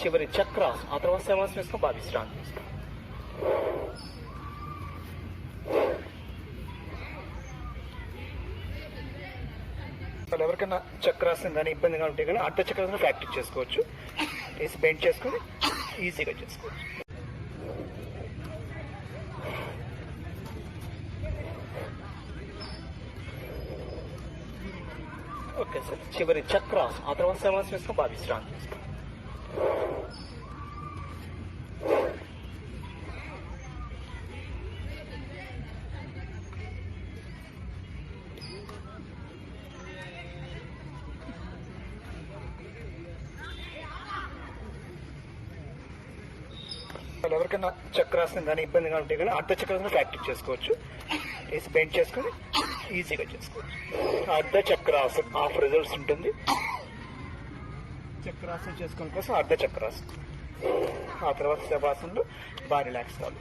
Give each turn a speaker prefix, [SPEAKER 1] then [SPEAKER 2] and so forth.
[SPEAKER 1] చివరి చక్రాసనం, ఆ తర్వాత శవాసనం వేసుకొని బాగా విశ్రాంతి తీసుకో. వాళ్ళు ఎవరికైనా చక్రాసనం కానీ ఇబ్బందిగా ఉంటే కానీ అర్ధ చక్రాసనం ప్రాక్టీస్ చేసుకోవచ్చు. వేసి బెండ్ చేసుకొని ఈజీగా చేసుకోవచ్చు. ఓకే సార్, చివరి చక్రాసనం, ఆ తర్వాత శవాసనం వేసుకొని బాగా విశ్రాంతి తీసుకో. వాళ్ళు ఎవరికైనా చక్రాసనం కానీ ఇబ్బందిగా ఉంటే కానీ అర్ధ చక్రాసనం ప్రాక్టీస్ చేసుకోవచ్చు. వేసి బెండ్ చేసుకొని ఈజీగా చేసుకోవచ్చు. అర్ధ చక్రాసనం హాఫ్ రిజల్ట్స్ ఉంటుంది. చక్రాసనం చేసుకోవడం కోసం అర్ధ చక్రాసనం, ఆ తర్వాత శవాసనంలో బాగా రిలాక్స్ కావాలి.